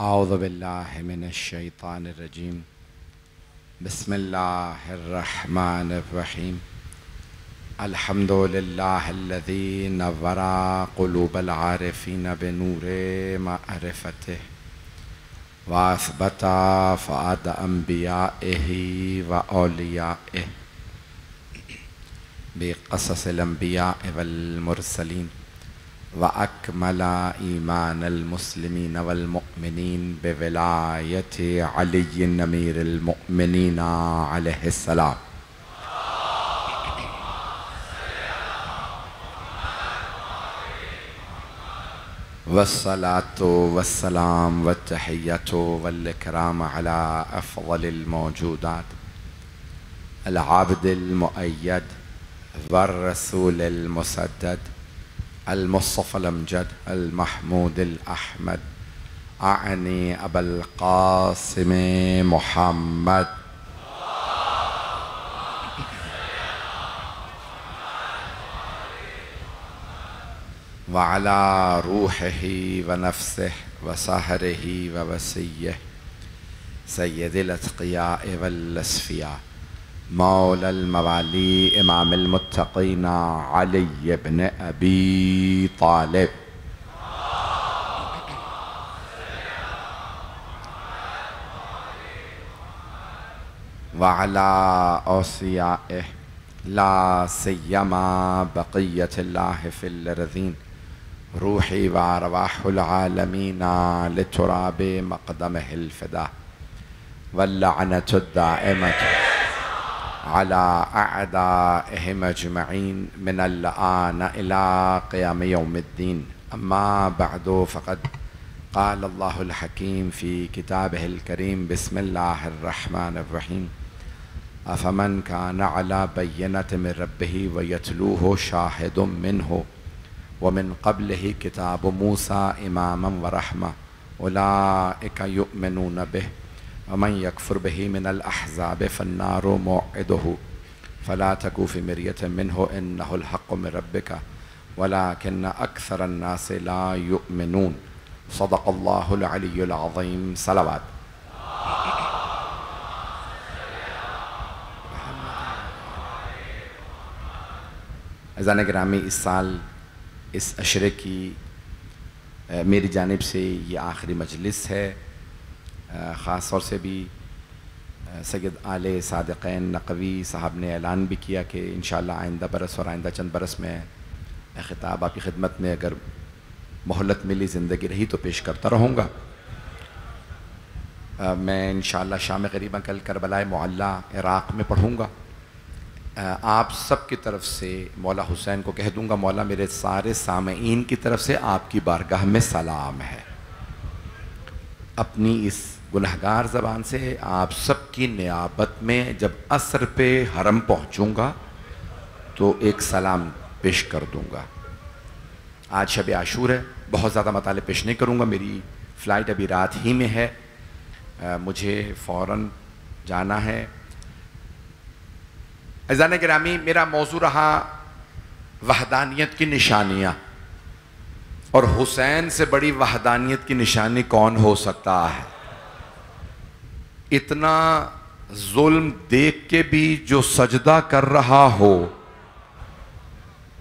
औज़ु बिल्लाहि मिनश्शैतानिर्रजीम। बिस्मिल्लाहिर्रहमानिर्रहीम। अल्हम्दुलिल्लाहिल्लज़ी नव्वरा क़ुलूबल आरिफ़ीन बिनूरि मअरिफ़तिहि व असबता फ़ुआद अंबियाइहि व औलियाइहि बिक़ससिल अंबियाइ वल मुरसलीन व अकमला ईमानल मुस्लिमीन वल मुअमिनीन बिविलायति अलीय्यिन अमीरिल मुअमिनीन अलैहिस्सलाम। वस्सलातु वस्सलाम वत्तहिय्यतु वल इकराम अला अफ़ज़लिल मौजूदात अल आबिदिल मुअय्यद वर रसूलिल मुसद्दद अल मुस्तफ़ल अमजद अल महमूदिल अहमद आनी अबुल क़ासिम मुहम्मद व अला रूहिही व नफ्सिही व सहरिही व वसिय्यिही सय्यदिल अत्क़ियाए वल अस्फ़िया मौलल मवाली इमामिल मुत्तक़ीन अली इब्न अबी तालिब व अला औसियाइहि ला सिय्यमा बक़िय्यतिल्लाहि फिल अर्ज़ीन रूही व अरवाहुल आलमीन लितुराबि मक़दमिहिल फ़िदा वल लअनतुद दाइमतु अला अअदाइहिम अजमईन मिनल आन इला क़ियाम यौमिद्दीन। अम्मा बअदु फ़क़द क़ाल अल्लाहुल हकीम फ़ी किताबिहिल करीम बिस्मिल्लाहिर्रहमानिर्रहीम अफ़मन कान अला बय्यिनतिन मिन रब्बिही व यतलूहु शाहिदुम मिन्हु व मिन क़ब्लिही किताबु मूसा इमामन व रहमा उलाइका युमिनून बिही वमन यकफ़ुर बिही मिनल अहज़ाबि फ़न्नारु मौइदुहु फ़ला तकू फ़ी मिर्यतिन मिन्हु इन्नहुल हक़्क़ु मिन रब्बिका वलाकिन्न अक्सरन नासि ला युमिनून। सदक़ल्लाहुल अलियुल अज़ीम। सलावत। अज़ान गिरामी, इस साल इस अशरे की मेरी जानिब से ये आखिरी मजलिस है। ख़ास तौर से भी सैयद आले सादिक़ैन नक़वी साहब ने ऐलान भी किया कि इंशाअल्लाह आइंदा बरस और आइंदा चंद बरस में ख़िताब आपकी खिदमत में अगर मोहलत मिली, ज़िंदगी रही तो पेश करता रहूँगा। मैं इंशाअल्लाह शाम ग़रीबा कल करबलाए मुअल्ला इराक़ में पढ़ूँगा। आप सब की तरफ से मौला हुसैन को कह दूँगा, मौला मेरे सारे सामईन की तरफ से आपकी बारगाह में सलाम है। अपनी इस गुनहगार ज़बान से आप सब की नियाबत में जब असर पे हरम पहुँचूँगा तो एक सलाम पेश कर दूँगा। आज शब आशूर है, बहुत ज़्यादा मताले पेश नहीं करूँगा, मेरी फ़्लाइट अभी रात ही में है, मुझे फ़ौरन जाना है। अज़ान गिरामी, मेरा मौज़ू रहा वहदानियत की निशानियाँ, और हुसैन से बड़ी वहदानियत की निशानी कौन हो सकता है। इतना जुल्म देख के भी जो सजदा कर रहा हो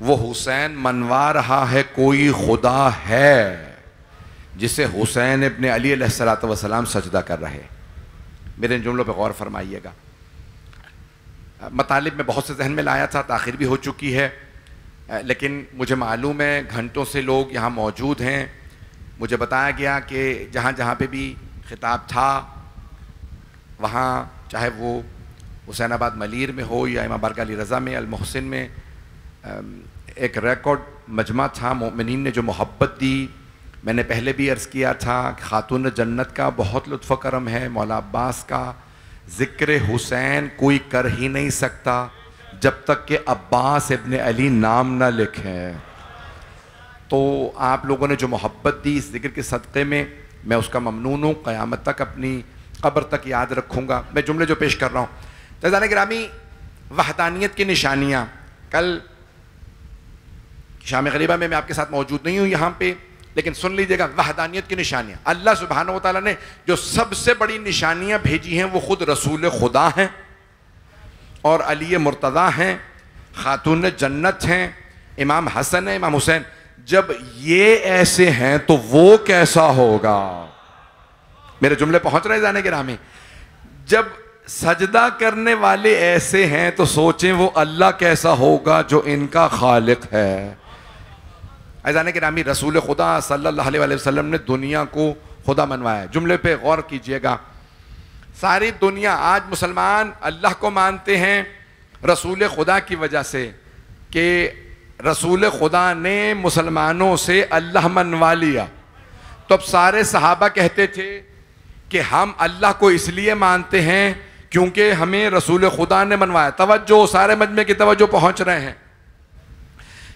वो हुसैन मनवा रहा है कोई खुदा है जिसे हुसैन इब्न अली अलैहिस्सलातु वस्सलाम सजदा कर रहे। मेरे इन जुमलों पर गौर फरमाइएगा। मतालिब में बहुत से जहन में लाया था, ताख़ीर भी हो चुकी है, लेकिन मुझे मालूम है घंटों से लोग यहाँ मौजूद हैं। मुझे बताया गया कि जहाँ जहाँ पे भी खिताब था वहाँ, चाहे वो हुसैनाबाद मलीर में हो या इमाम बारगाह अली रज़ा में अल मोहसिन में, एक रिकॉर्ड मजमा था। मोमिनीन ने जो मोहब्बत दी, मैंने पहले भी अर्ज़ किया था, खातून जन्नत का बहुत लुत्फ़ करम है। मौला अब्बास का ज़िक्र हुसैन कोई कर ही नहीं सकता जब तक कि अब्बास इब्न अली नाम ना लिखें। तो आप लोगों ने जो मोहब्बत दी इस ज़िक्र के सदक़े में, मैं उसका ममनून हूँ। क़यामत तक अपनी क़ब्र तक याद रखूँगा। मैं जुमले जो पेश कर रहा हूँ, अज़ान गिरामी, वहदानियत की निशानियाँ। कल शाम ग़रीबा में मैं आपके साथ मौजूद नहीं हूँ यहाँ पे, लेकिन सुन लीजिएगा वहदानियत की निशानियां, अल्लाह सुब्हानहू व तआला ने जो सबसे बड़ी निशानियां भेजी हैं वो खुद रसूल खुदा हैं और अली मुर्तज़ा हैं, खातून जन्नत हैं, इमाम हसन है, इमाम हुसैन। जब ये ऐसे हैं तो वो कैसा होगा? मेरे जुमले पहुंच रहे जाने के रामी? जब सजदा करने वाले ऐसे हैं तो सोचें वो अल्लाह कैसा होगा जो इनका खालिक है। ऐजाने के रामी, रसूल खुदा सल्लल्लाहु अलैहि वसल्लम ने दुनिया को खुदा मनवाया। जुमले पे गौर कीजिएगा, सारी दुनिया आज मुसलमान अल्लाह को मानते हैं रसूल खुदा की वजह से कि रसूल खुदा ने मुसलमानों से अल्लाह मनवा लिया। तो अब सारे सहाबा कहते थे कि हम अल्लाह को इसलिए मानते हैं क्योंकि हमें रसूल खुदा ने मनवाया। तवज्जो, सारे मजमे की तवज्जो पहुंच रहे हैं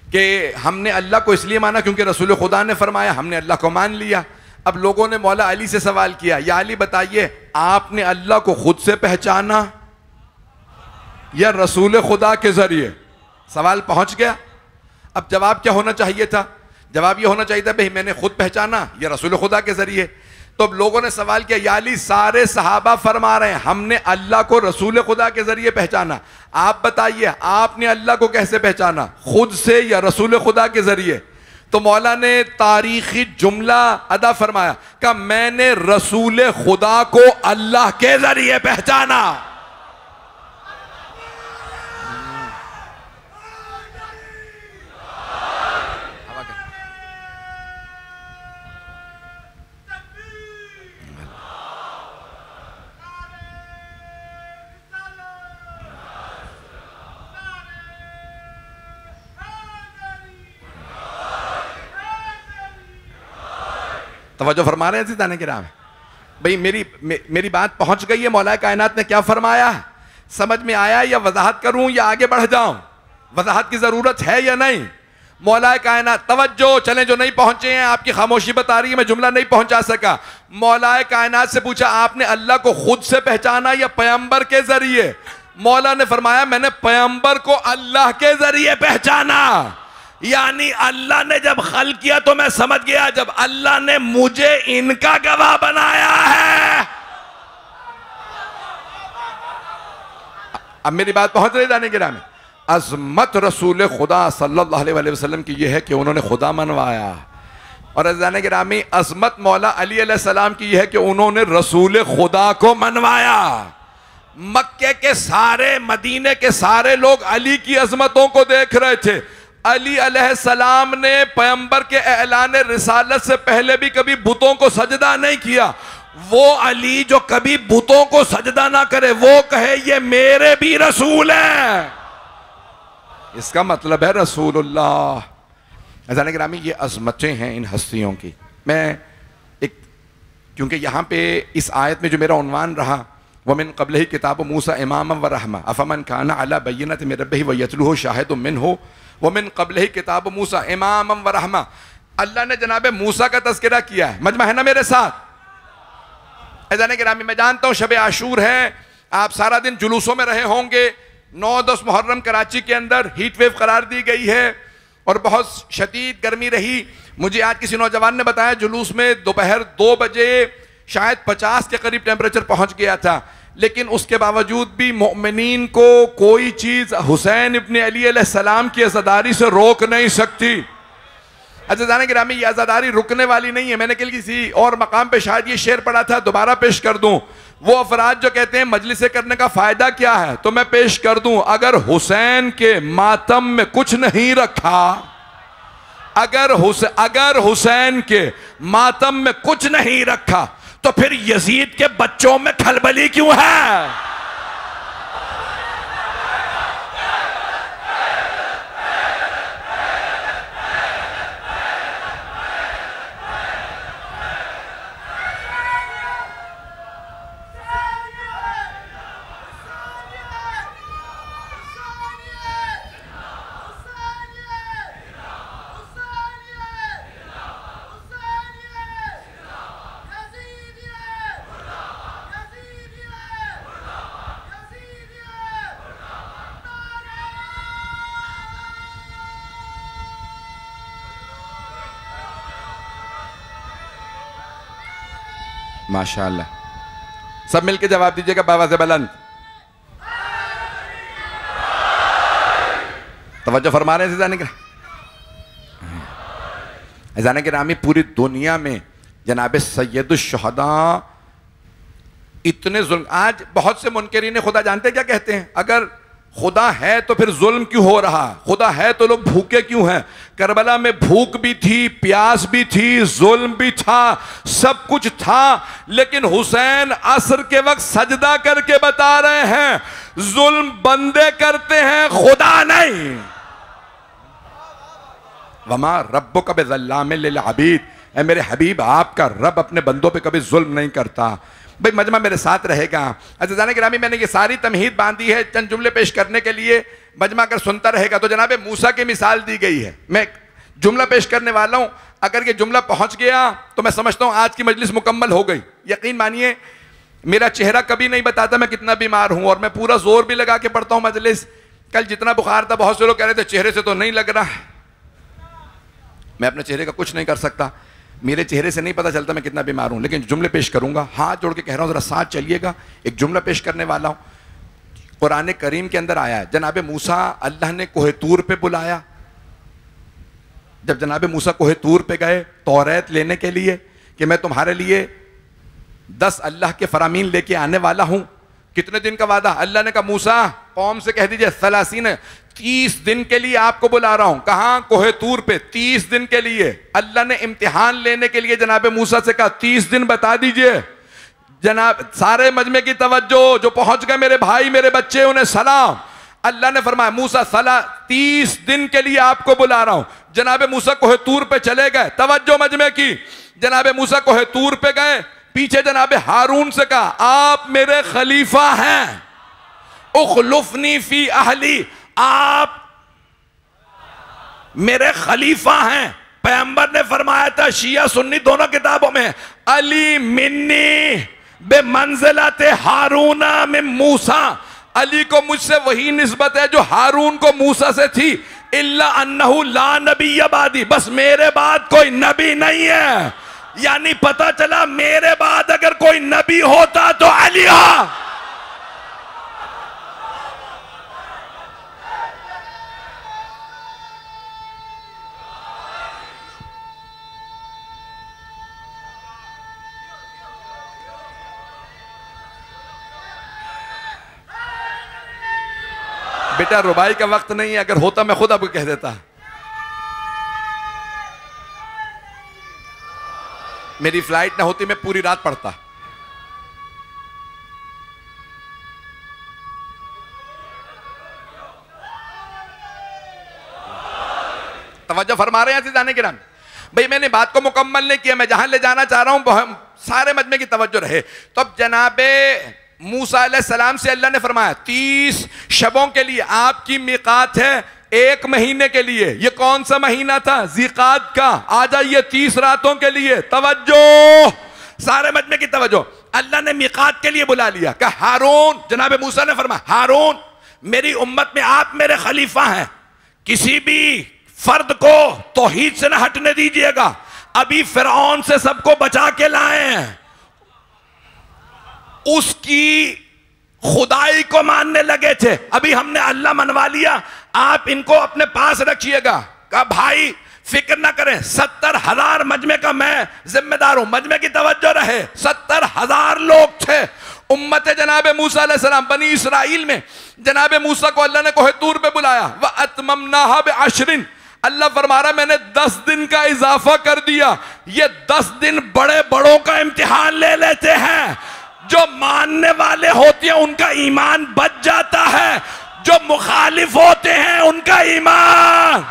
कि हमने अल्लाह को इसलिए माना क्योंकि रसूल खुदा ने फरमाया, हमने अल्लाह को मान लिया। अब लोगों ने मौला अली से सवाल किया, या अली बताइए आपने अल्लाह को खुद से पहचाना या रसूल खुदा के जरिए? सवाल पहुंच गया। अब जवाब क्या होना चाहिए था? जवाब यह होना चाहिए था भाई मैंने खुद पहचाना या रसूल खुदा के जरिए। तो अब लोगों ने सवाल किया, या अली सारे सहाबा फरमा रहे हैं हमने अल्लाह को रसूल खुदा के जरिए पहचाना, आप बताइए आपने अल्लाह को कैसे पहचाना, खुद से या रसूल खुदा के जरिए? तो मौला ने तारीखी जुमला अदा फरमाया, कि मैंने रसूल खुदा को अल्लाह के जरिए पहचाना। तवज्जो फरमा रहे हैं ज़िदाने के राम भाई? मेरी बात पहुंच गई है? मौला कायनात ने क्या फरमाया समझ में आया? या वजाहत करूं या आगे बढ़ जाऊं? वजाहत की जरूरत है या नहीं? मौला कायनात, तवज्जो, चलें जो नहीं पहुंचे हैं, आपकी खामोशी बता रही है मैं जुमला नहीं पहुंचा सका। मौला कायनात से पूछा आपने अल्लाह को खुद से पहचाना या पैगंबर के जरिए? मौला ने फरमाया मैंने पैगंबर को अल्लाह के जरिए पहचाना। यानी अल्लाह ने जब खल किया तो मैं समझ गया जब अल्लाह ने मुझे इनका गवाह बनाया है। अब मेरी बात पहुंच रही जाने के राम? अजमत रसूल खुदा सल्लल्लाहु अलैहि वसल्लम की यह है कि उन्होंने खुदा मनवाया, और जाने के रामी अजमत मौला अली अलैहिस्सलाम की यह है कि उन्होंने रसूल खुदा को मनवाया। मक्के के सारे, मदीने के सारे लोग अली की अजमतों को देख रहे थे। अली अलैहिस्सलाम ने पैगंबर के ऐलान रिसालत से पहले भी कभी बुतों को सजदा नहीं किया। वो अली जो कभी बुतों को सजदा ना करे, वो कहे ये मेरे भी रसूल हैं, इसका मतलब है रसूलुल्लाह। अज़ान गिरामी, ये अज़मतें हैं इन हस्तियों की। मैं एक, क्योंकि यहाँ पे इस आयत में जो मेरा उन्वान रहा, वमिन क़ब्लिही किताब मूसा इमामन व रहमा अफ़मन काना अला बय्यिनतिन मिन रब्बिही व यतलूहु शाहिदुम मिन्हु वमिन क़ब्लिही किताब मूसा इमामन व रहमा। अल्लाह ने जनाब मूसा का तज़किरा किया है। मजमा है ना मेरे साथ? अज़ान गिरामी, मैं जानता हूँ शब आशूर है, आप सारा दिन जुलूसों में रहे होंगे। 9-10 मुहर्रम कराची के अंदर हीट वेव करार दी गई है और बहुत शदीद गर्मी रही। मुझे आज किसी नौजवान ने बताया जुलूस में दोपहर 2 बजे शायद 50 के करीब टेम्परेचर पहुंच गया था, लेकिन उसके बावजूद भी मोमिनीन को कोई चीज़ हुसैन इब्न अली अलैहिस्सलाम की अज़ादारी से रोक नहीं सकती। अच्छा जाने गिरामी, ये अज़ादारी रुकने वाली नहीं है। मैंने कल किसी और मकाम पे शायद ये शेर पढ़ा था, दोबारा पेश कर दूं। वो अफराद जो कहते हैं मजलिसें करने का फायदा क्या है, तो मैं पेश कर दूं। अगर हुसैन के मातम में कुछ नहीं रखा, अगर हुसैन के मातम में कुछ नहीं रखा, तो फिर यजीद के बच्चों में खलबली क्यों है? माशाअल्लाह। सब मिलके जवाब दीजिएगा बाबा से बुलंद। तवज्जो फरमा रहे हैं जाने के नामी। पूरी दुनिया में जनाब सैयदुश शुहदा इतने जुल्म। आज बहुत से मुनकरीन खुदा जानते क्या कहते हैं? अगर खुदा है तो फिर जुल्म क्यों हो रहा? खुदा है तो लोग भूखे क्यों हैं? करबला में भूख भी थी, प्यास भी थी, जुल्म भी था, सब कुछ था, लेकिन हुसैन असर के वक्त सजदा करके बता रहे हैं जुल्म बंदे करते हैं, खुदा नहीं। वमा रब्बुका बिज़ल्लामिल लिल अबीद, ऐ मेरे हबीब आपका रब अपने बंदों पे कभी जुल्म नहीं करता। भाई मजमा मेरे साथ रहेगा। अज़ीज़ान गिरामी, मैंने ये सारी तमहीद बांधी है चंद जुमले पेश करने के लिए। मजमा अगर सुनता रहेगा तो जनाब मूसा की मिसाल दी गई है। मैं जुमला पेश करने वाला हूँ, अगर ये जुमला पहुँच गया तो मैं समझता हूँ आज की मजलिस मुकम्मल हो गई। यकीन मानिए मेरा चेहरा कभी नहीं बताता मैं कितना बीमार हूँ, और मैं पूरा जोर भी लगा के पढ़ता हूँ मजलिस। कल जितना बुखार था बहुत से लोग कह रहे थे चेहरे से तो नहीं लग रहा। मैं अपने चेहरे का कुछ नहीं कर सकता, मेरे चेहरे से नहीं पता चलता मैं कितना बीमार हूं, लेकिन जुमले पेश करूंगा। हाथ जोड़ के कह रहा हूं जरा साथ चलिएगा। एक जुमला पेश करने वाला हूं। कुरान करीम के अंदर आया है जनाब मूसा अल्लाह ने कोहे तूर पे बुलाया। जब जनाब मूसा कोहे तूर पे गए तौरात लेने के लिए कि मैं तुम्हारे लिए 10 अल्लाह के फरामीन लेके आने वाला हूं। कितने दिन का वादा? अल्लाह ने कहा मूसा कौम से कह दीजिए 30 दिन के लिए आपको बुला रहा हूं। कहां? कोहे तूर पे 30 दिन के लिए। अल्लाह ने इम्तिहान लेने के लिए जनाब मूसा से कहा 30 दिन बता दीजिए। जनाब सारे मजमे की तवज्जो, जो पहुंच गए मेरे भाई मेरे बच्चे उन्हें सलाम। अल्लाह ने फरमाया मूसा 30 दिन के लिए आपको बुला रहा हूं। जनाब मूसा कोहे तूर पे चले गए। तवज्जो मजमे की। जनाब मूसा कोहे तूर पे गए, पीछे जनाब हारून से कहा आप मेरे खलीफा हैं, उखलुफनी फी अहली, आप मेरे खलीफा हैं। पैगंबर ने फरमाया था शिया सुन्नी दोनों किताबों में, अली मिन्नी बे मंजिलते हारूना में मूसा, अली को मुझसे वही निस्बत है जो हारून को मूसा से थी। इल्ला अन्नहु ला नबी बादी, बस मेरे बाद कोई नबी नहीं है। यानी पता चला मेरे बाद अगर कोई नबी होता तो अली हा। बेटा रुबाई का वक्त नहीं है, अगर होता मैं खुद आपको कह देता। मेरी फ्लाइट ना होती मैं पूरी रात पढ़ता। तवज्जो फरमा रहे हैं जाने के नाम। भाई मैंने बात को मुकम्मल नहीं किया, मैं जहां ले जाना चाह रहा हूं सारे मजमे की तवज्जो रहे। तो अब जनाबे मूसा अलैहिस्सलाम से अल्लाह ने फरमाया 30 शबों के लिए आपकी मिकात है, 1 महीने के लिए। ये कौन सा महीना था? ज़िक़ात का। आ जाइए 30 रातों के लिए। तवज्जो, सारे मजमे की तवज्जो। अल्लाह ने मिकात के लिए बुला लिया। कहा हारून, जनाब मूसा ने फरमाया हारून मेरी उम्मत में आप मेरे खलीफा हैं, किसी भी फर्द को तौहीद से न हटने दीजिएगा। अभी फिरौन से सबको बचा के लाए हैं, उसकी खुदाई को मानने लगे थे, अभी हमने अल्लाह मनवा लिया, आप इनको अपने पास रखिएगा। कहा भाई फिक्र ना करें, 70,000 मजमे का मैं जिम्मेदार हूं। मजमे की तवज्जो रहे, 70,000 लोग थे उम्मत जनाब मूसा अलैहिस्सलाम। बनी इसराइल में जनाब मूसा को अल्लाह ने कोहे तूर पे बुलाया। व अतममनाहा बिअश्रिन, अल्लाह फरमा रहा मैंने 10 दिन का इजाफा कर दिया। ये 10 दिन बड़े बड़ों का इम्तिहान ले लेते हैं। जो मानने वाले होते हैं उनका ईमान बच जाता है, जो मुखालिफ होते हैं उनका ईमान।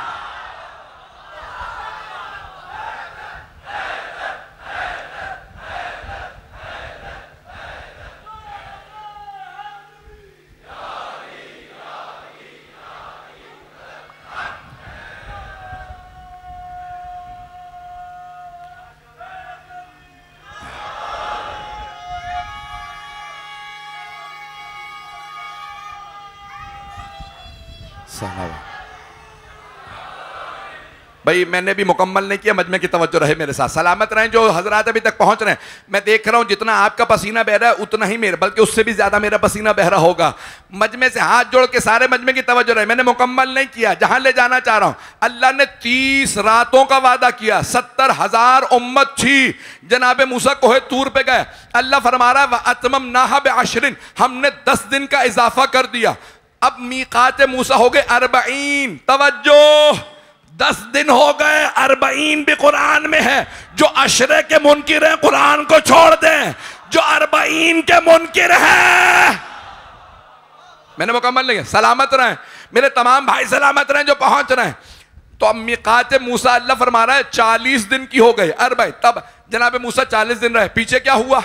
भाई मैंने भी मुकम्मल नहीं किया, मजमे की तवज्जो रहे मेरे साथ। सलामत रहें जो हजरात अभी तक पहुंच रहे हैं। मैं देख रहा हूं जितना आपका पसीना बह रहा है उतना ही मेरा, बल्कि उससे भी ज्यादा मेरा पसीना बह रहा होगा। मजमे से हाथ जोड़ के सारे मजमे की तवज्जो रहे। मैंने मुकम्मल नहीं किया, जहां ले जाना चाह रहा हूं। अल्लाह ने 30 रातों का वादा किया, 70,000 उम्मत थी। जनाबे मूसा कोहे तूर पे गए, अल्लाह फरमा रहा व अतममनाहा बिअश्रिन, हमने 10 दिन का इजाफा कर दिया। अब मीकात मूसा हो गए 40। तवज्जो, 10 दिन हो गए, 40 भी कुरान में है। जो अशरे के मुनकिर हैं कुरान को छोड़ दें, जो 40 के मुनकिर हैं। मैंने मुकम्मल नहीं है। सलामत रहें मेरे तमाम भाई, सलामत रहें जो पहुंच रहे हैं। तो अब मीकात मूसा अल्लाह फरमा रहा है 40 दिन की हो गई। अरे भाई तब जनाब मूसा 40 दिन रहे। पीछे क्या हुआ?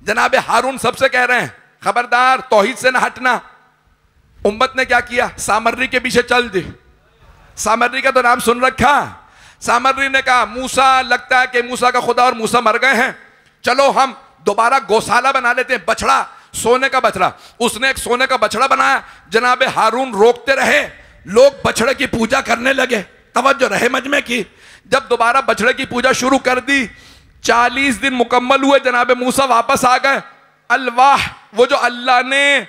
जनाब हारून सबसे कह रहे हैं खबरदार तौहीद से न हटना। उम्मत ने क्या किया? सामर्री के पीछे चल दी। सामर्री का तो नाम सुन रखा। सामर्री ने कहा मूसा, लगता है कि मूसा का खुदा और मूसा मर गए हैं, चलो हम दोबारा गौशाला बना लेते हैं, बछड़ा, सोने का बछड़ा। उसने एक सोने का बछड़ा बनाया। जनाब हारून रोकते रहे, लोग बछड़े की पूजा करने लगे। तवज्जो रहे मजमे की। जब दोबारा बछड़े की पूजा शुरू कर दी, 40 दिन मुकम्मल हुए, जनाब मूसा वापस आ गए। अलवाह, वो जो अल्लाह ने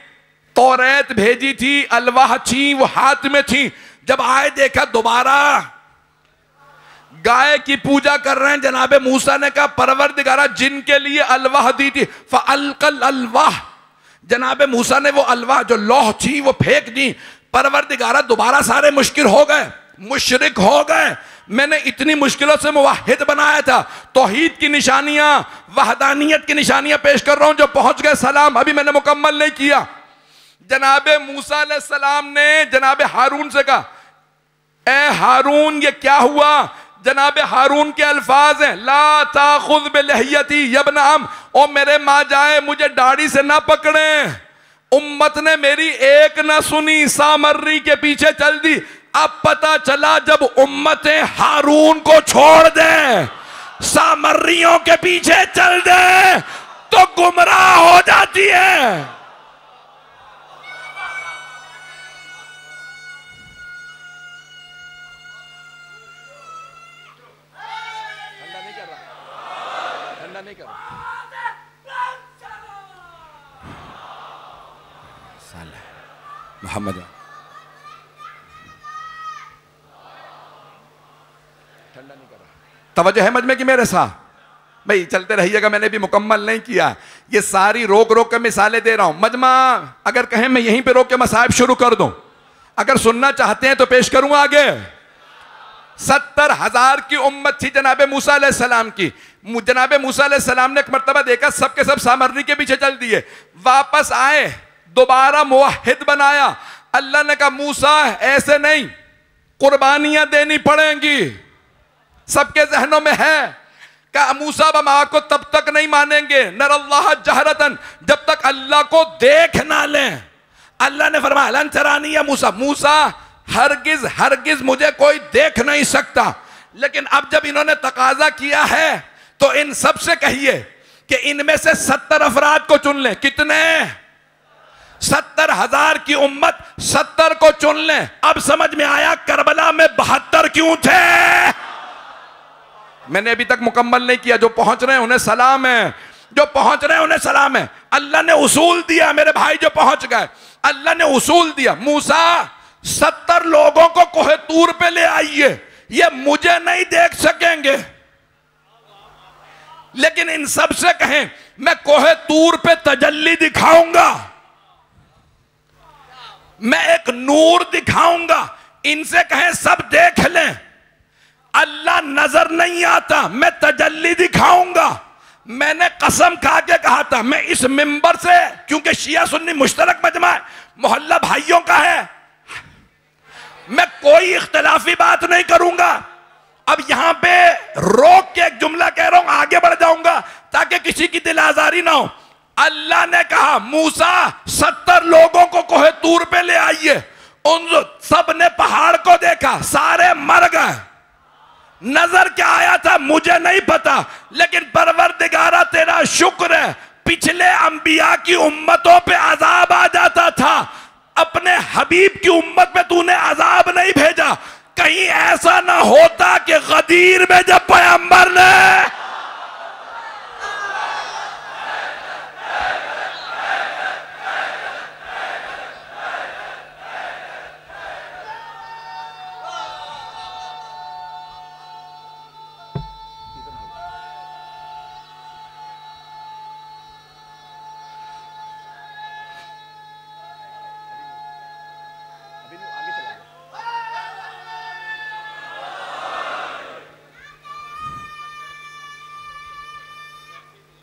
तौरात भेजी थी, अलवाह थी, वो हाथ में थी। जब आए देखा दोबारा गाय की पूजा कर रहे हैं। जनाबे मूसा ने कहा परवरदिगारा जिनके लिए अलवाह दी थी फअल्कल अलवाह, जनाबे मूसा ने वो अलवाह जो लौह थी वो फेंक दी। परवरदिगारा दोबारा सारे मुश्किल हो गए, मुशरिक हो गए। मैंने इतनी मुश्किलों से मुवाहिद बनाया था। तौहीद की निशानियां, वहदानियत की निशानियां पेश कर रहा हूं जो पहुंच गए। सलाम अभी मैंने मुकम्मल नहीं किया। जनाबे मूसा अलैहिस्सलाम ने जनाबे हारून से कहा ए हारून ये क्या हुआ? जनाबे हारून के अल्फाज हैं ला ताखुज़ बिलहियती यब्न अम, ओ मेरे माँ जाए मुझे दाढ़ी से ना पकड़े। उम्मत ने मेरी एक ना सुनी, सामर्री के पीछे चल दी। अब पता चला जब उम्मतें हारून को छोड़ दें, सामर्रियों के पीछे चल दे तो गुमराह हो जाती है। नहीं कर मोहम्मद ठंडा नहीं कर रहा। तवज्जो है मजमे की मेरे साथ? भाई चलते रहिएगा, मैंने भी मुकम्मल नहीं किया। ये सारी रोक रोक के मिसालें दे रहा हूं। मजमा अगर कहें मैं यहीं पे रोक के मसाइब शुरू कर दूं, अगर सुनना चाहते हैं तो पेश करूंगा आगे। 70,000 की उम्मत थी जनाबे मूसा अलैहिस्सलाम की। जनाबे मूसा अलैहिस्सलाम ने एक मर्तबा देखा सबके सब सामर्री के पीछे चल दिए। वापस आए, दोबारा मुवाहिद बनाया। अल्लाह ने कहा मूसा ऐसे नहीं, कुर्बानियां देनी पड़ेंगी। सबके जहनों में है कि मूसा बमा को तब तक नहीं मानेंगे नरल्लाह जहरतन, जब तक अल्लाह को देख ना लें। अल्लाह ने फरमाया लन तरानी या मूसा, मूसा हरगिज हरगिज मुझे कोई देख नहीं सकता। लेकिन अब जब इन्होंने तकाजा किया है तो इन सब से कहिए कि इनमें से 70 अफराद को चुन लें। कितने? 70,000 की उम्मत 70 को चुन लें। अब समझ में आया करबला में 72 क्यों थे। मैंने अभी तक मुकम्मल नहीं किया। जो पहुंच रहे हैं उन्हें सलाम है, जो पहुंच रहे हैं उन्हें सलाम है। अल्लाह ने उसूल दिया मेरे भाई जो पहुंच गए, अल्लाह ने उसूल दिया। मूसा 70 लोगों को कोहे तूर पे ले आइए, ये मुझे नहीं देख सकेंगे। लेकिन इन सब से कहें मैं कोहे तूर पे तजल्ली दिखाऊंगा, मैं एक नूर दिखाऊंगा। इनसे कहें सब देख लें अल्लाह नजर नहीं आता, मैं तजल्ली दिखाऊंगा। मैंने कसम खा के कहा था मैं इस मिंबर से, क्योंकि शिया सुन्नी मुश्तरक मजमा है, मोहल्ला भाइयों का है, मैं कोई इख्तिलाफी बात नहीं करूंगा। अब यहां पे रोक के एक जुमला कह रहा हूं, आगे बढ़ जाऊंगा ताकि किसी की दिल आजारी ना हो। अल्लाह ने कहा मूसा 70 लोगों को कोहे तूर पे ले आइए। उन सब ने पहाड़ को देखा, सारे मर गए। नजर क्या आया था मुझे नहीं पता, लेकिन परवरदिगारा तेरा शुक्र है पिछले अंबिया की उम्मतों पे अजाब आ जाता था, अपने हबीब की उम्मत पे तूने अजाब नहीं भेजा। कहीं ऐसा ना होता कि गदीर में जब पैगंबर ने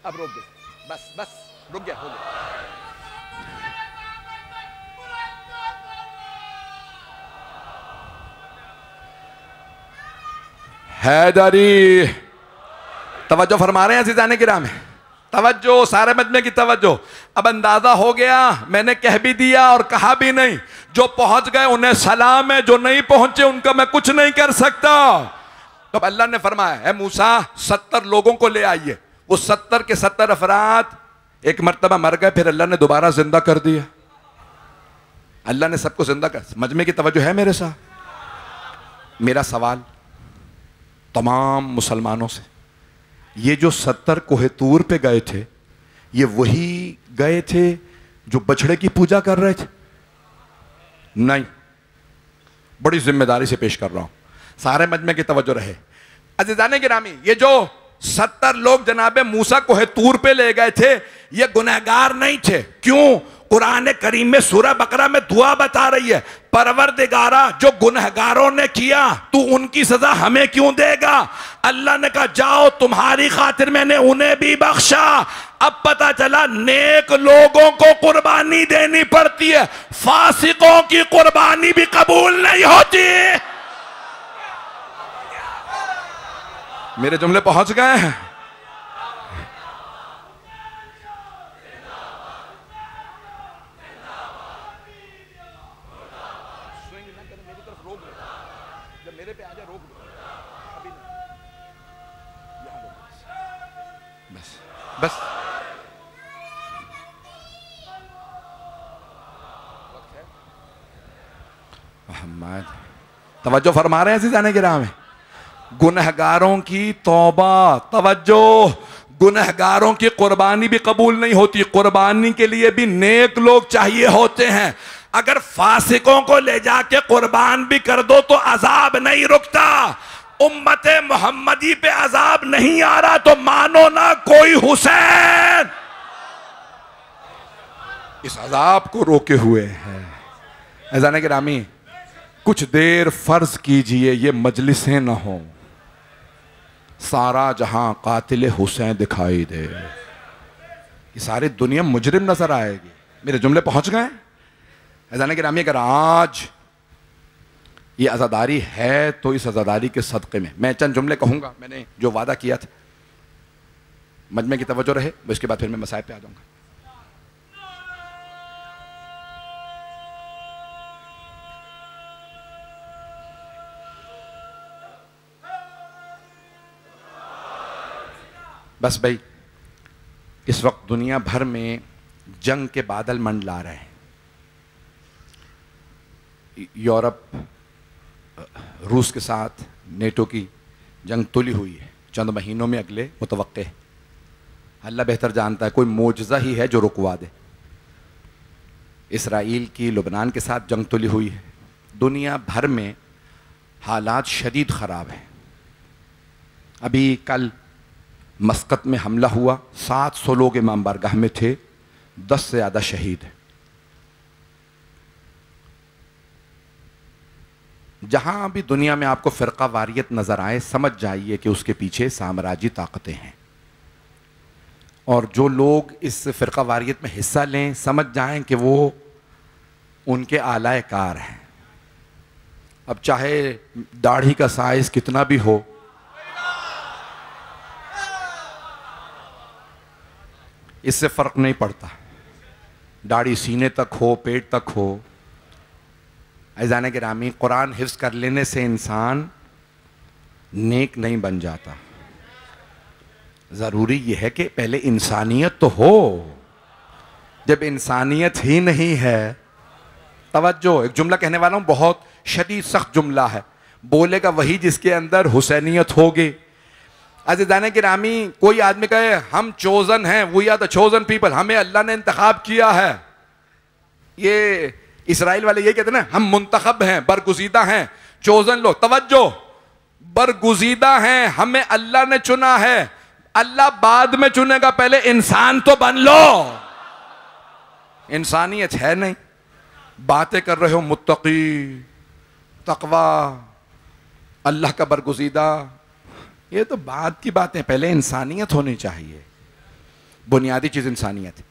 अब रोक दो, बस बस रुक गया, हो गया। हैदरी तवज्जो फरमा रहे हैं अज़ीज़ाने किराम में, तवज्जो, सारे मजमे की तवज्जो। अब अंदाजा हो गया, मैंने कह भी दिया और कहा भी नहीं। जो पहुंच गए उन्हें सलाम है, जो नहीं पहुंचे उनका मैं कुछ नहीं कर सकता। तो अल्लाह ने फरमाया, है मूसा 70 लोगों को ले आइए। वो 70 के 70 अफराद एक मर्तबा मर गए, फिर अल्लाह ने दोबारा जिंदा कर दिया। अल्लाह ने सबको जिंदा कर। मजमे की तवज्जो है मेरे साथ। मेरा सवाल तमाम मुसलमानों से, ये जो 70 कोहे तूर पे गए थे, ये वही गए थे जो बछड़े की पूजा कर रहे थे? नहीं, बड़ी जिम्मेदारी से पेश कर रहा हूं, सारे मजमे की तवज्जो रहे। अज़ीज़ाने गिरामी, ये जो 70 लोग जनाबे मूसा कोहे तूर पे ले गए थे, ये गुनहगार नहीं थे। क्यों? कुरान करीम में सूरह बकरा में दुआ बता रही है, परवरदिगारा जो गुनहगारों ने किया तू उनकी सजा हमें क्यों देगा? अल्लाह ने कहा जाओ, तुम्हारी खातिर मैंने उन्हें भी बख्शा। अब पता चला नेक लोगों को कुर्बानी देनी पड़ती है, फासिकों की कुर्बानी भी कबूल नहीं होती। मेरे जुमले पहुंच गए हैं? मेरे पे आजा, रोक दो, अभी यहाँ बस बस। मोहम्मद तवज्जो फरमा रहे हैं अज़ीज़ाने किराम में। गुनहगारों की तौबा, तवज्जो, गुनहगारों की कुर्बानी भी कबूल नहीं होती। कुर्बानी के लिए भी नेक लोग चाहिए होते हैं। अगर फासिकों को ले जाके कुर्बान भी कर दो तो अजाब नहीं रुकता। उम्मते मोहम्मदी पे अजाब नहीं आ रहा तो मानो ना कोई हुसैन इस अजाब को रोके हुए है। अज़ाने गिरामी, कुछ देर फर्ज कीजिए ये मजलिसें ना हो, सारा जहां कातिल हुसैन दिखाई दे, ये सारी दुनिया मुजरिम नजर आएगी। मेरे जुमले पहुंच गए? अज़ाने गिरामी, अगर आज ये आज़ादारी है तो इस आज़ादारी के सदक़े में मैं चंद जुमले कहूंगा, मैंने जो वादा किया था। मजमे की तवज्जो रहे, उसके बाद फिर मैं मसाइब पे आ जाऊंगा। बस भाई, इस वक्त दुनिया भर में जंग के बादल मंडला रहे हैं। यूरोप रूस के साथ नेटो की जंग तुली हुई है, चंद महीनों में अगले मुतवक्के है। अल्लाह बेहतर जानता है, कोई मोजज़ा ही है जो रुकवा दे। इसराइल की लुबनान के साथ जंग तुली हुई है। दुनिया भर में हालात शदीद ख़राब हैं। अभी कल मस्कत में हमला हुआ, 700 लोग इमाम बारगाह में थे, 10 से ज़्यादा शहीद हैं। जहां भी दुनिया में आपको फ़िरका वारियत नजर आए, समझ जाइए कि उसके पीछे साम्राज्यी ताकतें हैं। और जो लोग इस फ़िरका वारियत में हिस्सा लें, समझ जाएं कि वो उनके आलाए कार हैं। अब चाहे दाढ़ी का साइज कितना भी हो, इससे फ़र्क नहीं पड़ता। दाढ़ी सीने तक हो, पेट तक हो। अज़ाने गिरामी, कुरान हिफ्ज़ कर लेने से इंसान नेक नहीं बन जाता। ज़रूरी यह है कि पहले इंसानियत तो हो। जब इंसानियत ही नहीं है, तवज्जो, एक जुमला कहने वाला हूँ, बहुत शदीद सख्त जुमला है। बोलेगा वही जिसके अंदर हुसैनियत होगी। अज़ीज़ान गिरामी, कोई आदमी कहे हम चोजन हैं, we are the chosen people, हमें अल्लाह ने इंतखाब किया है, ये इसराइल वाले यही कहते हैं ना, हम मुंतखब हैं, बरगुज़ीदा हैं, चोजन लोग। तवज्जो, बरगुज़ीदा हैं, हमें अल्लाह ने चुना है। अल्लाह बाद में चुनेगा, पहले इंसान तो बन लो। इंसानियत है नहीं, बातें कर रहे हो मुत्तकी, तकवा, अल्लाह का बरगुज़ीदा, ये तो बाद की बातें, पहले इंसानियत होनी चाहिए। बुनियादी चीज़ इंसानियत।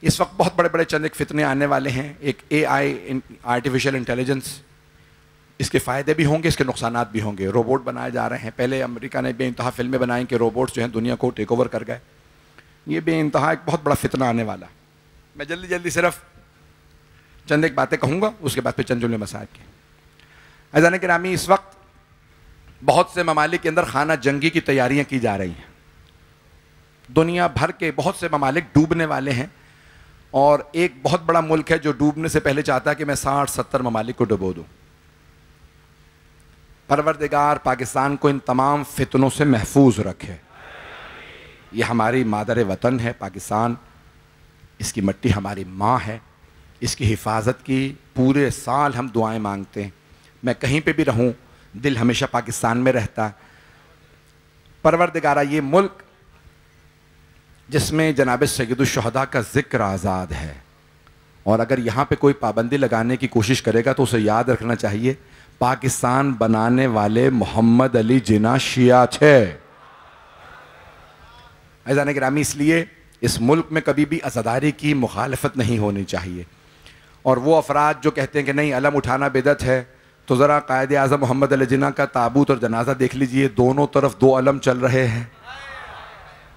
इस वक्त बहुत बड़े बड़े चंद एक फितने आने वाले हैं। एक AI, आर्टिफिशियल इंटेलिजेंस, इसके फ़ायदे भी होंगे, इसके नुकसानात भी होंगे। रोबोट बनाए जा रहे हैं। पहले अमेरिका ने बेइंतहा फिल्में बनाई कि रोबोट्स जो हैं दुनिया को टेक ओवर कर गए। ये बेइंतहा एक बहुत बड़ा फितना आने वाला। मैं जल्दी जल्दी सिर्फ चंद एक बातें कहूँगा, उसके बाद फिर चंद जुमले मसाइब के। अज़ीज़ान गिरामी, इस वक्त बहुत से ममालिक के अंदर खाना जंगी की तैयारियाँ की जा रही हैं। दुनिया भर के बहुत से ममालिक डूबने वाले हैं, और एक बहुत बड़ा मुल्क है जो डूबने से पहले चाहता है कि मैं 60-70 ममालिक को डुबो दूँ। परवरदिगार पाकिस्तान को इन तमाम फितनों से महफूज रखे। ये हमारी मादर वतन है पाकिस्तान, इसकी मिट्टी हमारी माँ है, इसकी हिफाजत की पूरे साल हम दुआएं मांगते हैं। मैं कहीं पे भी रहूं, दिल हमेशा पाकिस्तान में रहता है। परवरदिगारा, ये मुल्क जिसमें जनाब सैयदुश्शुहदा का ज़िक्र आज़ाद है, और अगर यहाँ पे कोई पाबंदी लगाने की कोशिश करेगा तो उसे याद रखना चाहिए, पाकिस्तान बनाने वाले मोहम्मद अली जिन्ना शिया थे। अज़ीज़ान गिरामी, इसलिए इस मुल्क में कभी भी अज़ादारी की मुखालफत नहीं होनी चाहिए। और वो अफराद जो कहते हैं कि नहीं अलम उठाना बिदअत है, तो ज़रा कायद आज़म मोहम्मद अली जिन्ना का ताबूत और जनाजा देख लीजिए, दोनों तरफ 2 अलम चल रहे हैं।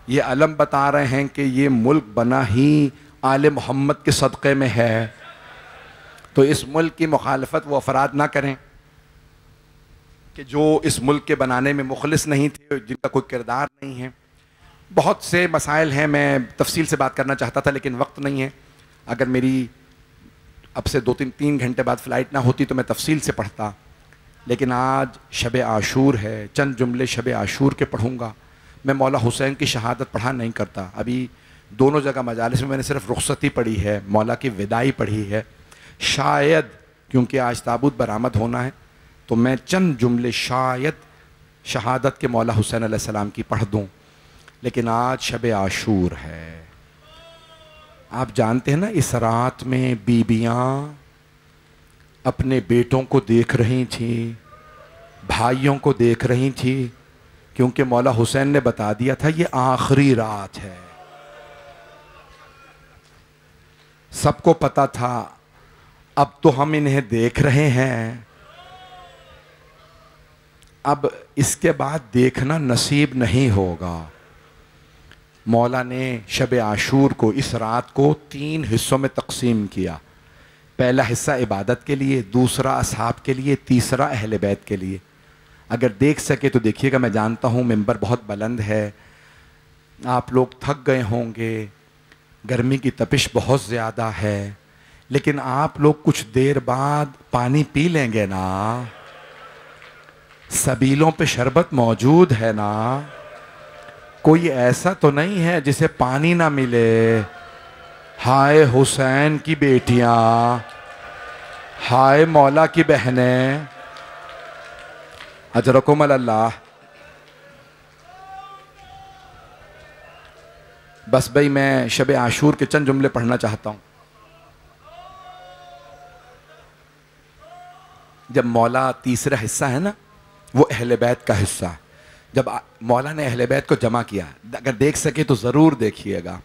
ये अलम बता रहे हैं कि ये मुल्क बना ही आले मोहम्मद के सदक़े में है। तो इस मुल्क की मुखालफत वो अफराद ना करें कि जो इस मुल्क के बनाने में मुखलिस नहीं थे, जिनका कोई किरदार नहीं है। बहुत से मसाइल हैं, मैं तफसील से बात करना चाहता था लेकिन वक्त नहीं है। अगर मेरी अब से 2-3 घंटे बाद फ़्लाइट ना होती तो मैं तफसील से पढ़ता, लेकिन आज शब आशूर है, चंद जुमले शब आशूर के पढ़ूँगा। मैं मौला हुसैन की शहादत पढ़ा नहीं करता। अभी दोनों जगह मजालिस में मैंने सिर्फ रुखसती पढ़ी है, मौला की विदाई पढ़ी है। शायद क्योंकि आज ताबूत बरामद होना है तो मैं चंद जुमले शायद शहादत के मौला हुसैन अलैहिस्सलाम की पढ़ दूँ, लेकिन आज शब आशूर है। आप जानते हैं ना, इस रात में बीबियाँ अपने बेटों को देख रही थी, भाइयों को देख रही थी, क्योंकि मौला हुसैन ने बता दिया था ये आखिरी रात है। सबको पता था अब तो हम इन्हें देख रहे हैं, अब इसके बाद देखना नसीब नहीं होगा। मौला ने शब आशूर को, इस रात को 3 हिस्सों में तकसीम किया। पहला हिस्सा इबादत के लिए, दूसरा असहाब के लिए, तीसरा अहले बैत के लिए। अगर देख सके तो देखिएगा। मैं जानता हूँ मिंबर बहुत बुलंद है, आप लोग थक गए होंगे, गर्मी की तपिश बहुत ज़्यादा है, लेकिन आप लोग कुछ देर बाद पानी पी लेंगे ना, सबीलों पे शरबत मौजूद है ना। कोई ऐसा तो नहीं है जिसे पानी ना मिले। हाय हुसैन की बेटियां, हाय मौला की बहनें, अजरकुम अल्लाह। बस भाई, मैं शब आशूर के चंद जुमले पढ़ना चाहता हूँ। जब मौला, तीसरा हिस्सा है ना, वो अहले बैत का हिस्सा है। जब मौला ने अहले बैत को जमा किया, अगर देख सके तो ज़रूर देखिएगा।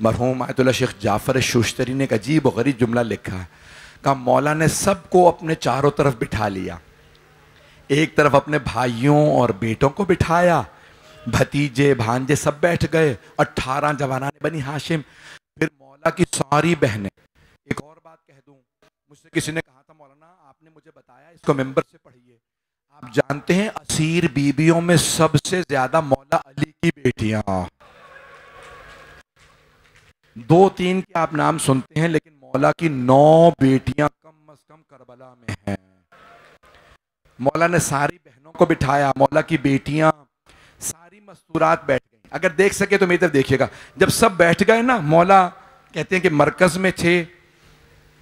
मरहूम आयतुल्लाह शेख जाफ़र शुश्तरी ने एक अजीब व गरीब जुमला लिखा है। कहा मौला ने सबको अपने चारों तरफ बिठा लिया, एक तरफ अपने भाइयों और बेटों को बिठाया, भतीजे भांजे सब बैठ गए, 18 जवाना बनी हाशिम, फिर मौला की सारी बहनें। एक और बात कह दूं, मुझसे किसी ने कहा था मौलाना आपने मुझे बताया इसको मेंबर से पढ़िए। आप जानते हैं असीर बीबियों में सबसे ज्यादा मौला अली की बेटियां, 2-3 के आप नाम सुनते हैं, लेकिन मौला की 9 बेटियां कम अज कम करबला में हैं। मौला ने सारी बहनों को बिठाया, मौला की बेटियां सारी मस्तूरात बैठ गई। अगर देख सके तो मेरी तरफ देखिएगा। जब सब बैठ गए ना, मौला कहते हैं कि मरकज में थे,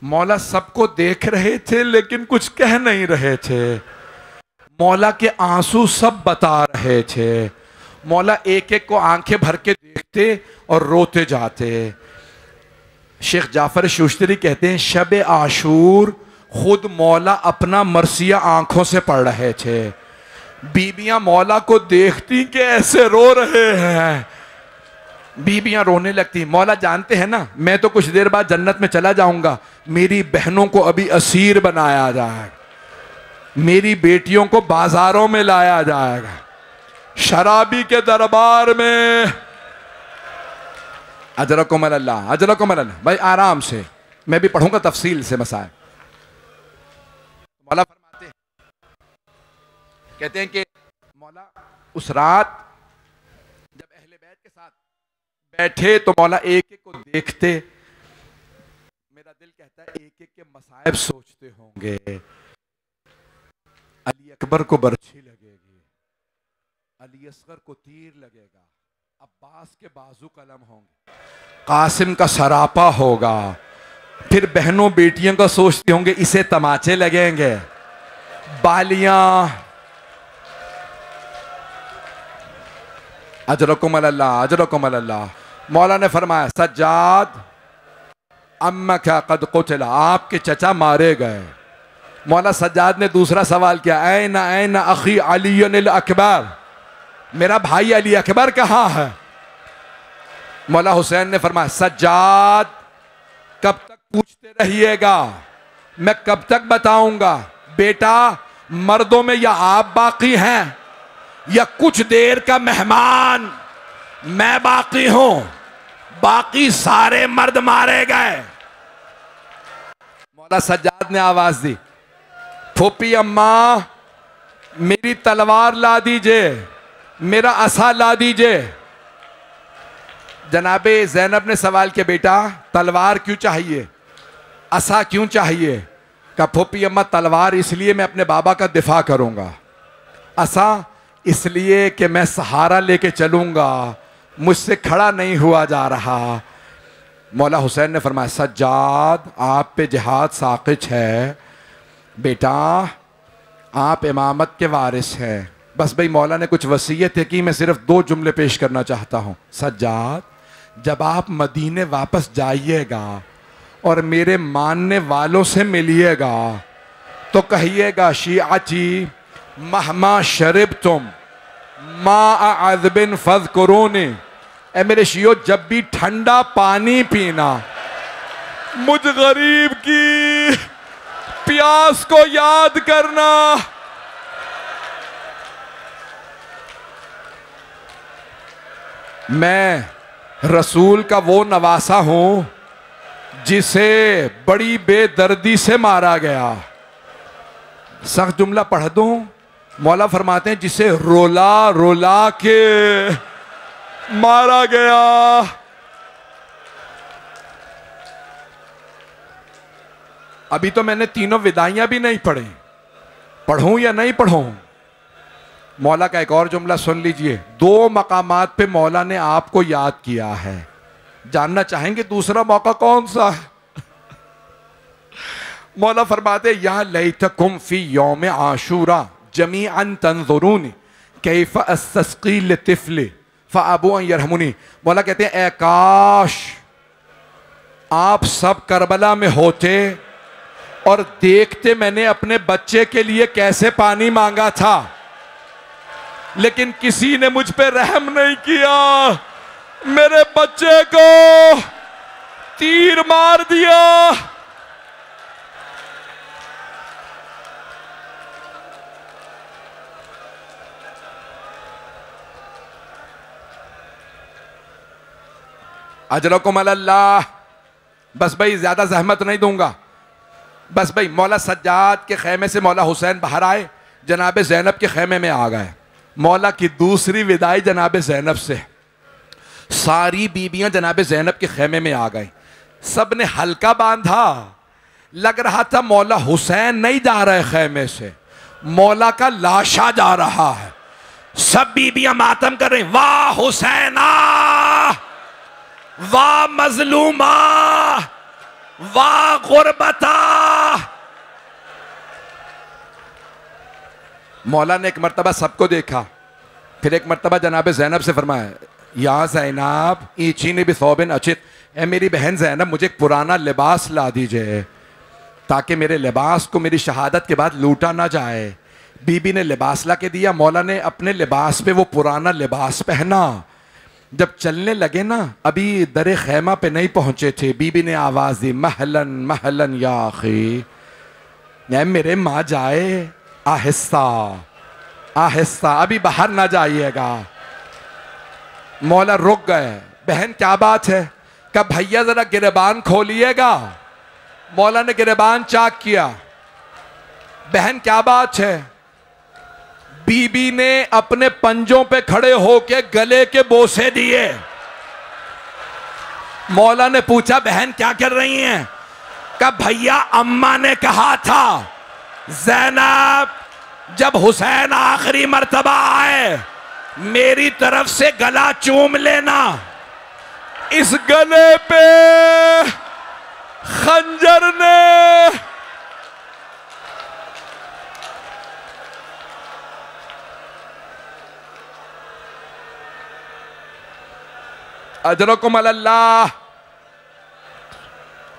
मौला सबको देख रहे थे लेकिन कुछ कह नहीं रहे थे। मौला के आंसू सब बता रहे थे। मौला एक एक को आंखें भर के देखते और रोते जाते। शेख जाफर शुश्तरी कहते हैं शब आशूर खुद मौला अपना मरसिया आंखों से पढ़ रहे थे। बीबियां मौला को देखती कि ऐसे रो रहे हैं, बीबियां रोने लगती। मौला जानते हैं ना, मैं तो कुछ देर बाद जन्नत में चला जाऊंगा, मेरी बहनों को अभी असीर बनाया जाएगा, मेरी बेटियों को बाजारों में लाया जाएगा, शराबी के दरबार में। अजरकुम अल्लाह, अजरकुम अल्लाह। भाई आराम से, मैं भी पढ़ूंगा तफसील से मसाइल। मौला फरमाते हैं, कहते हैं कि मौला उस रात जब अहले बैत के साथ बैठे तो मौला एक एक को देखते। मेरा दिल कहता है एक एक के मसाइब सोचते होंगे। अली अकबर को बर्छी लगेगी, अली असगर को तीर लगेगा, अब्बास के बाजू कलम होंगे, कासिम का सरापा होगा। फिर बहनों बेटियों का सोचते होंगे इसे तमाचे लगेंगे, बालियां। अजरकुम अल्लाह, अजरकुम अल्लाह। मौला ने फरमाया सज्जाद अम्मा क्या कद कुतला, आपके चचा मारे गए। मौला सज्जाद ने दूसरा सवाल किया, ऐना ऐना अखी अली अकबर, मेरा भाई अली अकबर कहाँ है? मौला हुसैन ने फरमाया सज्जाद कब तक पूछते रहिएगा, मैं कब तक बताऊंगा। बेटा मर्दों में या आप बाकी हैं या कुछ देर का मेहमान मैं बाकी हूं, बाकी सारे मर्द मारे गए। मौला सज्जाद ने आवाज दी, फूफी अम्मा मेरी तलवार ला दीजिए, मेरा असा ला दीजिए। जनाबे ज़ैनब ने सवाल किया, बेटा तलवार क्यों चाहिए, असा क्यों चाहिए? कहा फूफी अम्मा तलवार इसलिए मैं अपने बाबा का दिफा करूंगा, असा इसलिए कि मैं सहारा लेके चलूंगा, मुझसे खड़ा नहीं हुआ जा रहा। मौला हुसैन ने फरमाया सज्जाद आप पे जिहाद साक़िच है, बेटा आप इमामत के वारिस हैं। बस भाई मौला ने कुछ वसीयत है कि मैं सिर्फ 2 जुमले पेश करना चाहता हूँ। सज्जाद जब आप मदीने वापस जाइएगा और मेरे मानने वालों से मिलिएगा तो कहिएगा शियाची महमा शरिब तुम मा अज़बिन फज करोने, ए मेरे शियो जब भी ठंडा पानी पीना मुझ गरीब की प्यास को याद करना। मैं रसूल का वो नवासा हूं जिसे बड़ी बेदर्दी से मारा गया। सख्त जुमला पढ़ दूं? मौला फरमाते हैं जिसे रोला रोला के मारा गया। अभी तो मैंने तीनों विदाइयां भी नहीं पढ़ी, पढ़ूं या नहीं पढ़ूं? मौला का एक और जुमला सुन लीजिए। 2 मकामात पे मौला ने आपको याद किया है। जानना चाहेंगे दूसरा मौका कौन सा है? मौला फरमाते या लैतकुम फी यौम आशूरा जमीअन तंजुरूनी कैफ अस्तस्की लितिफली फअबू अन यरहमुनी। मौला कहते हैं ए काश आप सब करबला में होते और देखते मैंने अपने बच्चे के लिए कैसे पानी मांगा था, लेकिन किसी ने मुझ पे रहम नहीं किया, मेरे बच्चे को तीर मार दिया। अजरकुम अल्लाह। बस भाई ज्यादा जहमत नहीं दूंगा। बस भाई मौला सज्जाद के खेमे से मौला हुसैन बाहर आए, जनाब ज़ैनब के खेमे में आ गए। मौला की दूसरी विदाई जनाब ज़ैनब से। सारी बीबियां जनाब ज़ैनब के खेमे में आ गई। सब ने हल्का बांधा, लग रहा था मौला हुसैन नहीं जा रहे खेमे से, मौला का लाशा जा रहा है, सब बीबियां मातम कर रही, वाह हुसैना, वाह मजलूमा, वाह गुरबता। मौला ने एक मर्तबा सबको देखा, फिर एक मर्तबा जनाब ज़ैनब से फरमाया, या ज़ैनब ईची ने भी सौबिन अचित, ए मेरी बहन ज़ैनब मुझे एक पुराना लिबास ला दीजिए ताकि मेरे लिबास को मेरी शहादत के बाद लूटा ना जाए। बीबी ने लिबास ला के दिया, मौला ने अपने लिबास पे वो पुराना लिबास पहना। जब चलने लगे ना, अभी दरे खैमा पे नहीं पहुंचे थे, बीबी ने आवाज दी, महलन महलन या अखी, मेरे माँ जाए, आहिस्ता आहिस्ता, अभी बाहर ना जाइएगा। मौला रुक गए, बहन क्या बात है? कहा भैया जरा गिरबान खोलिएगा। मौला ने गिरबान चाक किया, बहन क्या बात है? बीबी ने अपने पंजों पे खड़े होके गले के बोसे दिए। मौला ने पूछा बहन क्या कर रही हैं? कहा भैया अम्मा ने कहा था ज़ैनब जब हुसैन आखिरी मर्तबा आए मेरी तरफ से गला चूम लेना। इस गले पे खंजर ने अजरकुम अल्लाह,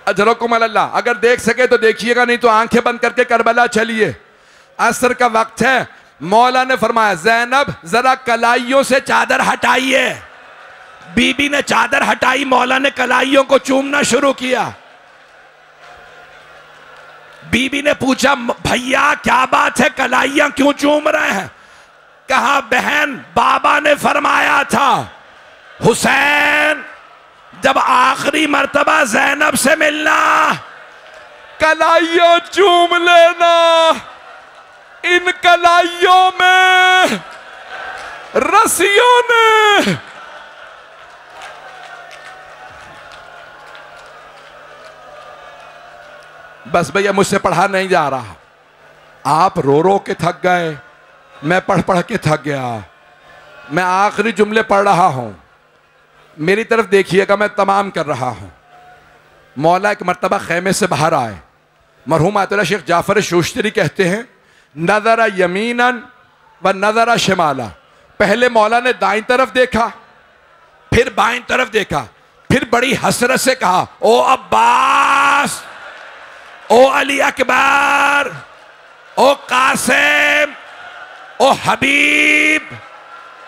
अजरकुम अल्लाह। अगर देख सके तो देखिएगा, नहीं तो आंखें बंद करके करबला चलिए। असर का वक्त है। मौला ने फरमाया ज़ैनब जरा कलाइयों से चादर हटाइए। बीबी ने चादर हटाई, मौला ने कलाइयों को चूमना शुरू किया। बीबी ने पूछा भैया क्या बात है, कलाइयां क्यों चूम रहे हैं? कहा बहन बाबा ने फरमाया था हुसैन जब आखिरी मर्तबा ज़ैनब से मिलना कलाइयों चूम लेना। इन कलाइयों में रस्सियों ने बस भैया मुझसे पढ़ा नहीं जा रहा, आप रो रो के थक गए, मैं पढ़ पढ़ के थक गया। मैं आखिरी जुमले पढ़ रहा हूं, मेरी तरफ देखिएगा, मैं तमाम कर रहा हूं। मौला एक मर्तबा खैमे से बाहर आए। मरहूम आयतुल्ला शेख जाफर शूश्तरी कहते हैं नज़रा यमीनन व नज़रा शिमाला। पहले मौला ने दाईं तरफ देखा, फिर बाईं तरफ देखा, फिर बड़ी हसरत से कहा ओ अब्बास, ओ अली अकबर, ओ कासिम, ओ हबीब,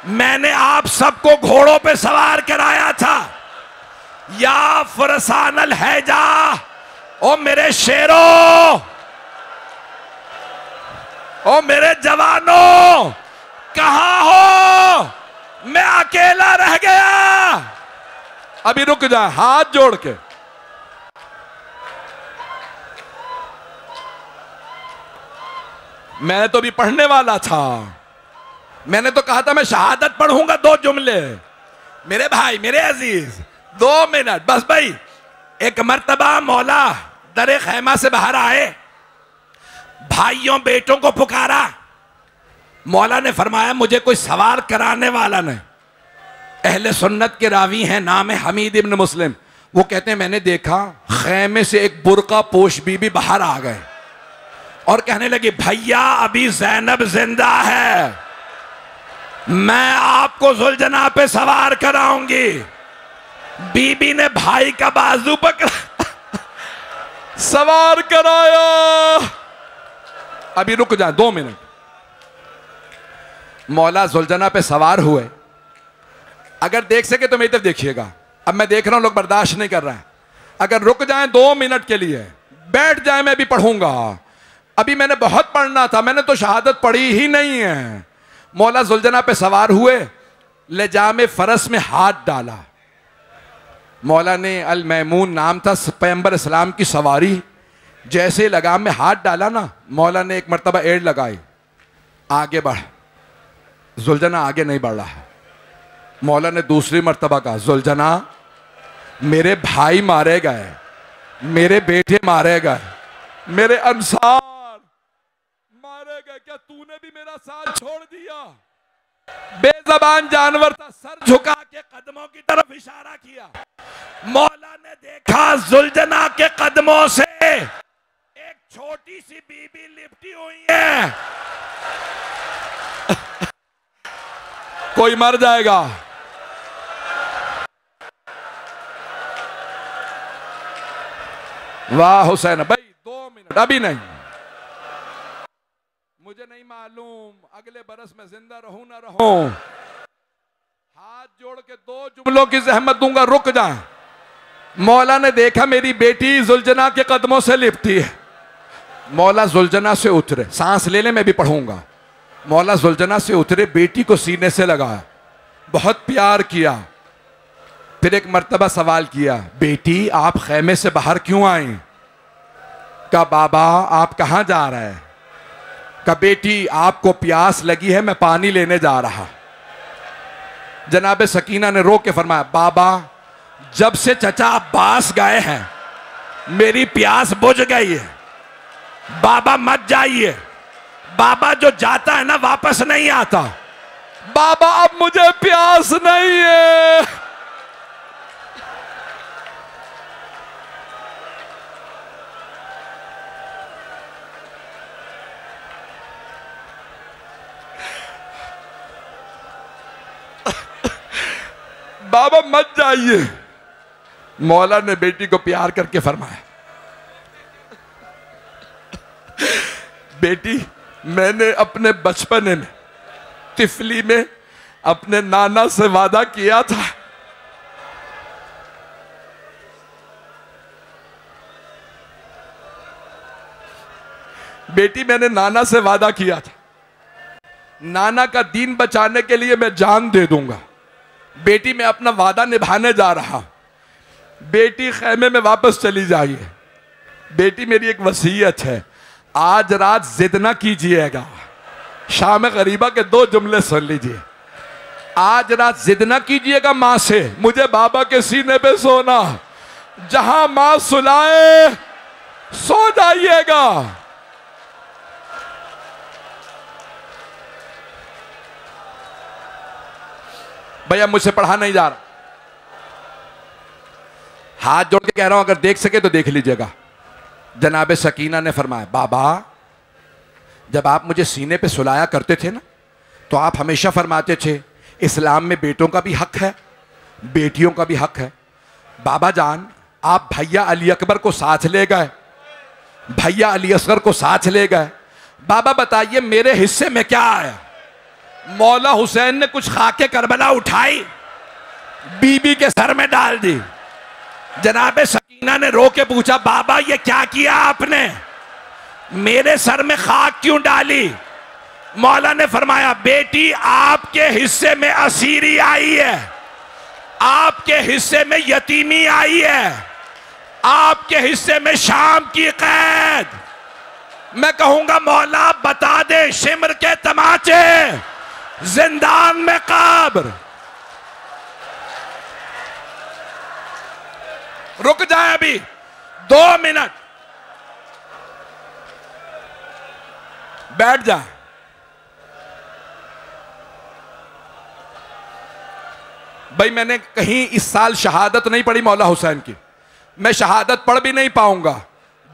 मैंने आप सबको घोड़ों पे सवार कराया था। या फरसानल हैजा, ओ मेरे शेरों, ओ मेरे जवानों, कहां हो? मैं अकेला रह गया। अभी रुक जाए, हाथ जोड़ के। मैं तो भी पढ़ने वाला था, मैंने तो कहा था मैं शहादत पढ़ूंगा 2 जुमले। मेरे भाई, मेरे अजीज, 2 मिनट बस भाई। एक मर्तबा मौला दरे खैमा से बाहर आए, भाइयों बेटों को पुकारा। मौला ने फरमाया मुझे कोई सवाल कराने वाला नहीं। अहले सुन्नत के रावी हैं, नाम है हमीद इब्न मुस्लिम। वो कहते हैं मैंने देखा खैमे से एक बुर्का पोश बीबी बाहर आ गए और कहने लगी भैया अभी ज़ैनब जिंदा है, मैं आपको जुलजना पे सवार कराऊंगी। बीबी ने भाई का बाजू पकड़ा सवार कराया। अभी रुक जाए 2 मिनट। मौला जुलजना पे सवार हुए। अगर देख सके तो मेरी तरफ देखिएगा। अब मैं देख रहा हूं लोग बर्दाश्त नहीं कर रहे हैं। अगर रुक जाएं 2 मिनट के लिए, बैठ जाए, मैं भी पढ़ूंगा। अभी मैंने बहुत पढ़ना था, मैंने तो शहादत पढ़ी ही नहीं है। मौला जुलजना पे सवार हुए, लेजामे फरस में हाथ डाला। मौला ने अल मैमून नाम था पैगंबर इस्लाम की सवारी। जैसे लगाम में हाथ डाला ना, मौला ने एक मर्तबा एड़ लगाई, आगे बढ़। जुलजना आगे नहीं बढ़ रहा। मौला ने दूसरी मर्तबा कहा जुलजना मेरे भाई मारे गए, मेरे बेटे मारे गए, मेरे अंसार मारे गए, क्या तू साथ छोड़ दिया। बेज़बान जानवर था, सर झुका के कदमों की तरफ इशारा किया। मौला ने देखा जुलजना के कदमों से एक छोटी सी बीबी लिपटी हुई है। कोई मर जाएगा। वाह हुसैन भाई, 2 मिनट अभी नहीं, मुझे नहीं मालूम अगले बरस में जिंदा रहूं ना रहूं। हाथ जोड़ के 2 जुमलों की जहमत दूंगा, रुक जाए। मौला ने देखा मेरी बेटी जुलजना के कदमों से लिपटी है। मौला जुलजना से उतरे, सांस ले ले मैं भी पढ़ूंगा। मौला जुलजना से उतरे, बेटी को सीने से लगाया, बहुत प्यार किया। फिर एक मर्तबा सवाल किया, बेटी आप खैमे से बाहर क्यों आई? कहा बाबा आप कहां जा रहे हैं? कहा बेटी आपको प्यास लगी है, मैं पानी लेने जा रहा। जनाब सकीना ने रो के फरमाया, बाबा जब से चचा अब्बास गए हैं मेरी प्यास बुझ गई है, बाबा मत जाइए। बाबा जो जाता है ना वापस नहीं आता। बाबा अब मुझे प्यास नहीं है। बाबा मत जाइए। मौला ने बेटी को प्यार करके फरमाया, बेटी मैंने अपने बचपने में तिफली में अपने नाना से वादा किया था, बेटी मैंने नाना से वादा किया था, नाना का दीन बचाने के लिए मैं जान दे दूंगा। बेटी मैं अपना वादा निभाने जा रहा। बेटी खैमे में वापस चली जाइए। बेटी मेरी एक वसीयत है, आज रात जिद ना कीजिएगा। शाम गरीबा के 2 जुमले सुन लीजिए। आज रात जिद ना कीजिएगा मां से, मुझे बाबा के सीने पे सोना, जहां मां सुलाए सो जाइएगा। भैया मुझसे पढ़ा नहीं जा रहा, हाथ जोड़ के कह रहा हूं, अगर देख सके तो देख लीजिएगा। जनाब सकीना ने फरमाया, बाबा जब आप मुझे सीने पे सुलाया करते थे ना, तो आप हमेशा फरमाते थे इस्लाम में बेटों का भी हक है, बेटियों का भी हक है। बाबा जान आप भैया अली अकबर को साथ ले गए, भैया अली असगर को साथ ले गए। बाबा बताइए मेरे हिस्से में क्या आया? मौला हुसैन ने कुछ खाके करबला उठाई, बीबी के सर में डाल दी। जनाब सकीना ने रो के पूछा, बाबा ये क्या किया आपने? मेरे सर में खाक क्यों डाली? मौला ने फरमाया, बेटी आपके हिस्से में असीरी आई है, आपके हिस्से में यतीमी आई है, आपके हिस्से में शाम की कैद। मैं कहूंगा मौला बता दे शिमर के तमाचे, जिंदान में कब्र। रुक जाए अभी 2 मिनट, बैठ जा। भाई मैंने कहीं इस साल शहादत नहीं पढ़ी मौला हुसैन की, मैं शहादत पढ़ भी नहीं पाऊंगा।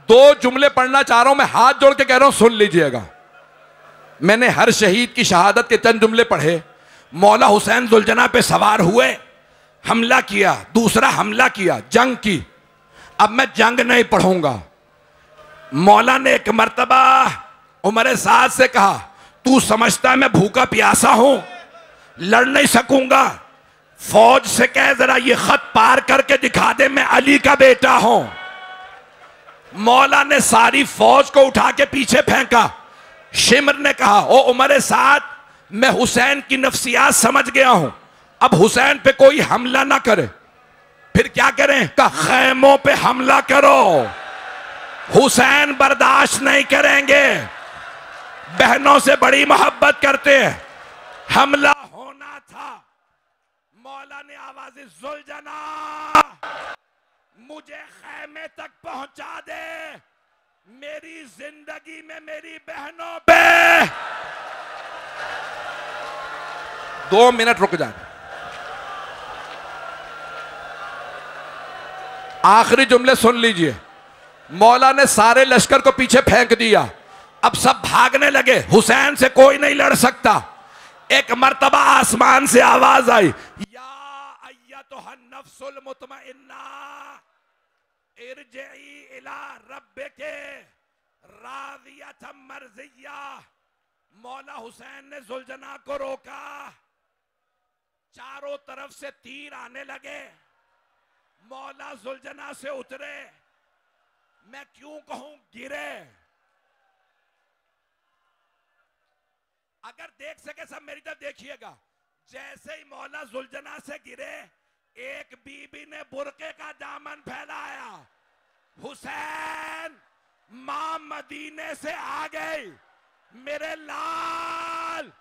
2 जुमले पढ़ना चाह रहा हूं, मैं हाथ जोड़ के कह रहा हूं सुन लीजिएगा। मैंने हर शहीद की शहादत के चंद जुमले पढ़े। मौला हुसैन जुलजना पे सवार हुए, हमला किया, दूसरा हमला किया, जंग की। अब मैं जंग नहीं पढ़ूंगा। मौला ने एक मर्तबा उमर साद से कहा, तू समझता है मैं भूखा प्यासा हूं, लड़ नहीं सकूंगा, फौज से कह जरा ये खत पार करके दिखा दे, मैं अली का बेटा हूं। मौला ने सारी फौज को उठा के पीछे फेंका। शिमर ने कहा, ओ उमर साद मैं हुसैन की नफ्सियात समझ गया हूं, अब हुसैन पे कोई हमला ना करे। फिर क्या करें? कहा खैमों पे हमला करो, हुसैन बर्दाश्त नहीं करेंगे, बहनों से बड़ी मोहब्बत करते हैं। हमला होना था। मौला ने आवाज़ जुलजना मुझे खैमे तक पहुंचा दे, मेरी जिंदगी में मेरी बहनों पे 2 मिनट रुक जाए। आखिरी जुमले सुन लीजिए। मौला ने सारे लश्कर को पीछे फेंक दिया, अब सब भागने लगे, हुसैन से कोई नहीं लड़ सकता। एक मर्तबा आसमान से आवाज आई, या अय्यतुहन नफ्सुल मुतमइन्ना इरजिई इला रब्बिके रादियतम मर्जिया। मौला हुसैन ने जुलजना को रोका, चारों तरफ से तीर आने लगे। मौला जुलजना से उतरे, मैं क्यों कहूं गिरे। अगर देख सके सब मेरी तरफ देखिएगा। जैसे ही मौला जुलजना से गिरे, एक बीबी ने बुरके का दामन फैलाया, हुसैन मां मदीने से आ गई, मेरे लाल